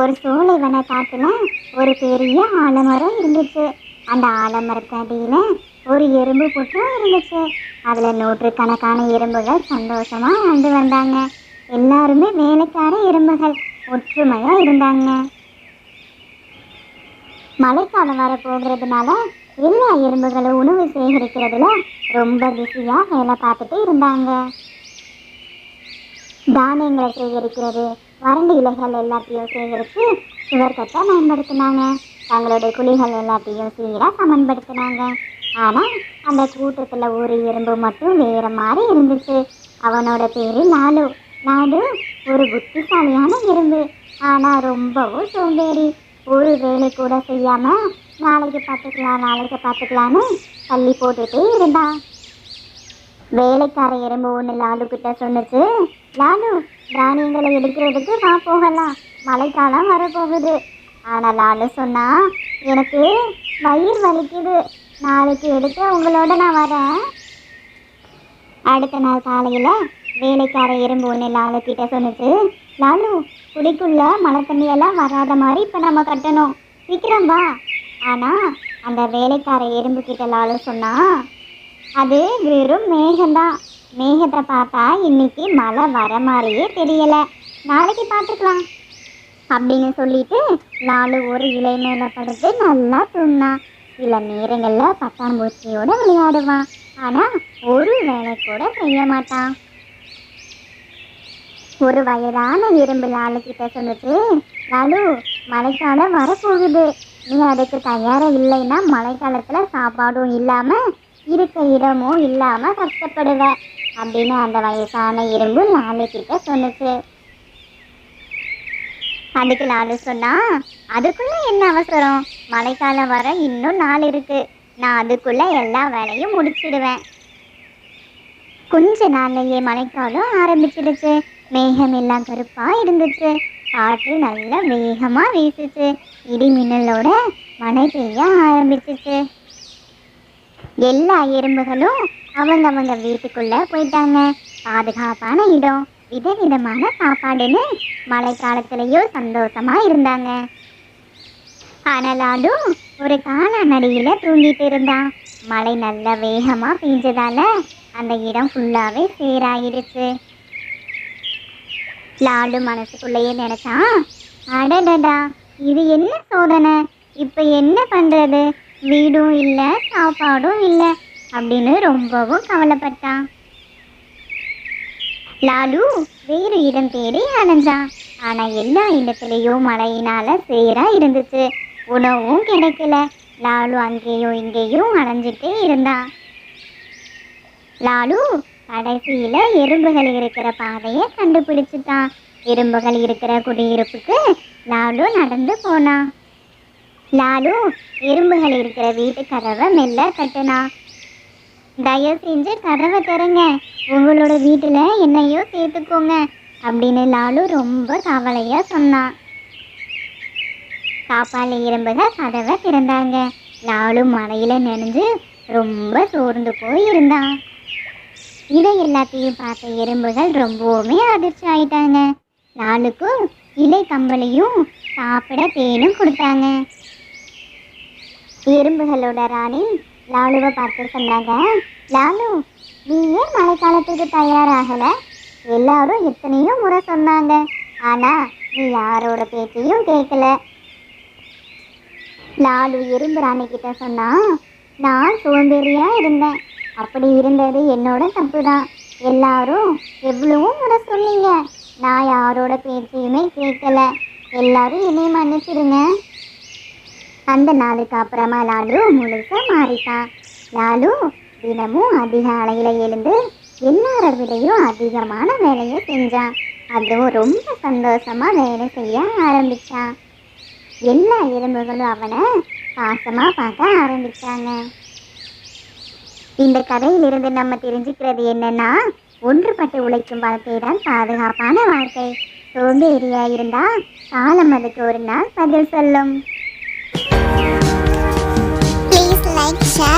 ஒரு சோலைவன காட்டுல ஒரு பெரிய ஆலமரம் இருந்துச்சு. அந்த ஆலமரத்து அடியில ஒரு எறும்பு புற்றும் இருந்துச்சு. அதுல நூற்றுக்கணக்கான எறும்புகள் சந்தோஷமா வாழ்ந்து வந்தாங்க. எல்லாருமே வேலைக்கார எறும்புகள், ஒற்றுமையா இருந்தாங்க. மழைக்காலம் வர போகிறதுனால எல்லா எறும்புகளும் உணவு சேகரிக்கிறதுல ரொம்ப பிஸியா வேலை பார்த்துட்டு இருந்தாங்க. தானியங்களை சேகரிக்கிறது, வறண்ட இலைகள் எல்லாத்தையும் சேகரித்து சுவர் கட்ட பயன்படுத்தினாங்க. தங்களுடைய குழிகள் எல்லாத்தையும் சீராக சமன்படுத்தினாங்க. ஆனால் அந்த கூட்டத்தில் ஒரு எறும்பு மட்டும் வேற மாதிரி இருந்துச்சு. அவனோட பேரு லாலு. லாலு ஒரு புத்திசாலியான எறும்பு, ஆனால் ரொம்பவும் சோம்பேறி. ஒரு வேலை கூட செய்யாம நாளைக்கு பார்த்துக்கலான்னு தள்ளி போட்டுட்டே இருந்தான். வேலைக்கார எறும்பு ஒன்று லாலு கிட்ட சொன்னுச்சு, லாலு, தானியங்களை எடுக்கிறதுக்கு வா போகலாம், மழைக்காலம் வரப்போகுது. ஆனால் லாலு சொன்னா, எனக்கு வயிறு வலிக்குது, நாளைக்கு எடுக்க உங்களோட நான் வரேன். அடுத்த நாள் காலையில் வேலைக்கார எறும்பு ஒன்று லாலு கிட்ட சொன்னுச்சு, லாலு, குடிக்குள்ள மழை தண்ணியெல்லாம் வராத மாதிரி இப்போ நம்ம கட்டணும், சீக்கிரம் வா. ஆனால் அந்த வேலைக்கார எறும்பு கிட்ட லாலு சொன்னா, அது வெறும் மேகம்தான், மேகத்தை பார்த்தா இன்னைக்கு மழை வர மாதிரியே தெரியலை, நாளைக்கு பார்த்துக்கலாம் அப்படின்னு சொல்லிட்டு லாலு ஒரு இலை மேலே படுத்து நல்லா தூங்கினான். சில நேரங்களில் பட்டாம்பூச்சியோட விளையாடுவான், ஆனால் ஒரு வேலை கூட செய்ய மாட்டான். ஒரு வயதான எறும்பு லாலு கிட்ட சொன்னுச்சு, லாலு, மழைக்காலம் வரப்போகுது, நீ அதுக்கு தயாராக இல்லைன்னா மழைக்காலத்தில் சாப்பாடும் இல்லாமல் இருக்க இடமும் இல்லாமல் கஷ்டப்படுவ அப்படின்னு அந்த வயசான எறும்பு லாலு கிட்ட சொன்னுச்சு. அதுக்கு லாலு சொன்னா, அதுக்குள்ள என்ன அவசரம், மழைக்காலம் வர இன்னும் நாள் இருக்கு, நான் அதுக்குள்ள எல்லா வேலையும் முடிச்சிடுவேன். கொஞ்ச நாள்லயே மழைக்காலம் ஆரம்பிச்சிடுச்சு. மேகம் எல்லாம் கருப்பா இருந்துச்சு. காற்று நல்லா வேகமா வீசுச்சு. இடி மின்னலோட மழை பெய்ய ஆரம்பிச்சிச்சு. எல்லா எறும்புகளும் அவங்க வீட்டுக்குள்ள போயிட்டாங்க. பாதுகாப்பான இடம், விதவிதமான சாப்பாடுன்னு மழை காலத்திலையும் சந்தோஷமா இருந்தாங்க. ஆனாலும் ஒரு காலநடியில தூங்கிட்டு இருந்தான். மழை நல்ல வேகமா பெஞ்சதால அந்த இடம் ஃபுல்லாவே சேராயிடுச்சு. லாலு மனசுக்குள்ளேயே நினைச்சான், அடடடா, இது என்ன சோதனை, இப்ப என்ன பண்றது, வீடும் இல்லை சாப்பாடும் இல்லை அப்படின்னு ரொம்பவும் கவலைப்பட்டான். லாலு வேறு இடம் தேடி அலைஞ்சான். ஆனா எல்லா இடத்துலையும் மழையினால சேரா இருந்துச்சு. உணவும் கிடைக்கல. லாலு அங்கேயும் இங்கேயும் அலைஞ்சிட்டே இருந்தான். லாலு கடைசியில எறும்புகள் இருக்கிற பாதையை கண்டுபிடிச்சிட்டான். எறும்புகள் இருக்கிற குடியிருப்புக்கு லாலு நடந்து போனான். லாலு எறும்புகள் இருக்கிற வீட்டு கதவை மெல்ல கட்டுனான். தயவு செஞ்சு கதவை திறங்க, உங்களோட வீட்டுல என்னையோ சேர்த்துக்கோங்க அப்படின்னு லாலு ரொம்ப கவலையா சொன்னான். காப்பாளி எறும்புகள் கதவை திறந்தாங்க. லாலு மழையில நனைஞ்சு ரொம்ப சோர்ந்து போய் இருந்தான். இதை எல்லாத்தையும் பார்த்த எறும்புகள் ரொம்பவுமே அதிர்ச்சி ஆயிட்டாங்க. லாலுக்கு இலை கம்பளையும் சாப்பிட தேனும் கொடுத்தாங்க. எறும்புகளோட ராணி லாலுவை பார்த்து சொன்னாங்க, லாலு, நீ ஏன் மழைக்காலத்துக்கு தயாராகல, எல்லாரும் எத்தனையோ முறை சொன்னாங்க, ஆனா நீ யாரோட பேச்சையும் கேட்கல. லாலு எறும்பு ராணி கிட்ட சொன்னா, நான் சோம்பேறியா இருந்தேன், அப்படி இருந்தது என்னோட தப்பு தான், எல்லாரும் எவ்வளவோ முறை சொன்னீங்க, நான் யாரோட பேச்சையுமே கேட்கல, எல்லாரும் என்னை மன்னிச்சிடுங்க. அந்த நாளுக்கு அப்புறமா லாலு முழுசா மாறிட்டான். லாலு தினமும் அதிகாலையில் எழுந்து எல்லார விடையும் அதிகமான வேலையை செஞ்சான். அதுவும் ரொம்ப சந்தோஷமா வேலை செய்ய ஆரம்பிச்சான். எல்லா எறும்புகளும் அவனை பாசமா பார்க்க ஆரம்பிச்சாங்க. இந்த கதையிலிருந்து நம்ம தெரிஞ்சுக்கிறது என்னன்னா, ஒன்றுபட்டு உழைக்கும் வாழ்க்கை தான் பாதுகாப்பான வாழ்க்கை. சோம்பேறியா இருந்தா காலம் அதுக்கு ஒரு நாள் பதில் சொல்லும். Please like, share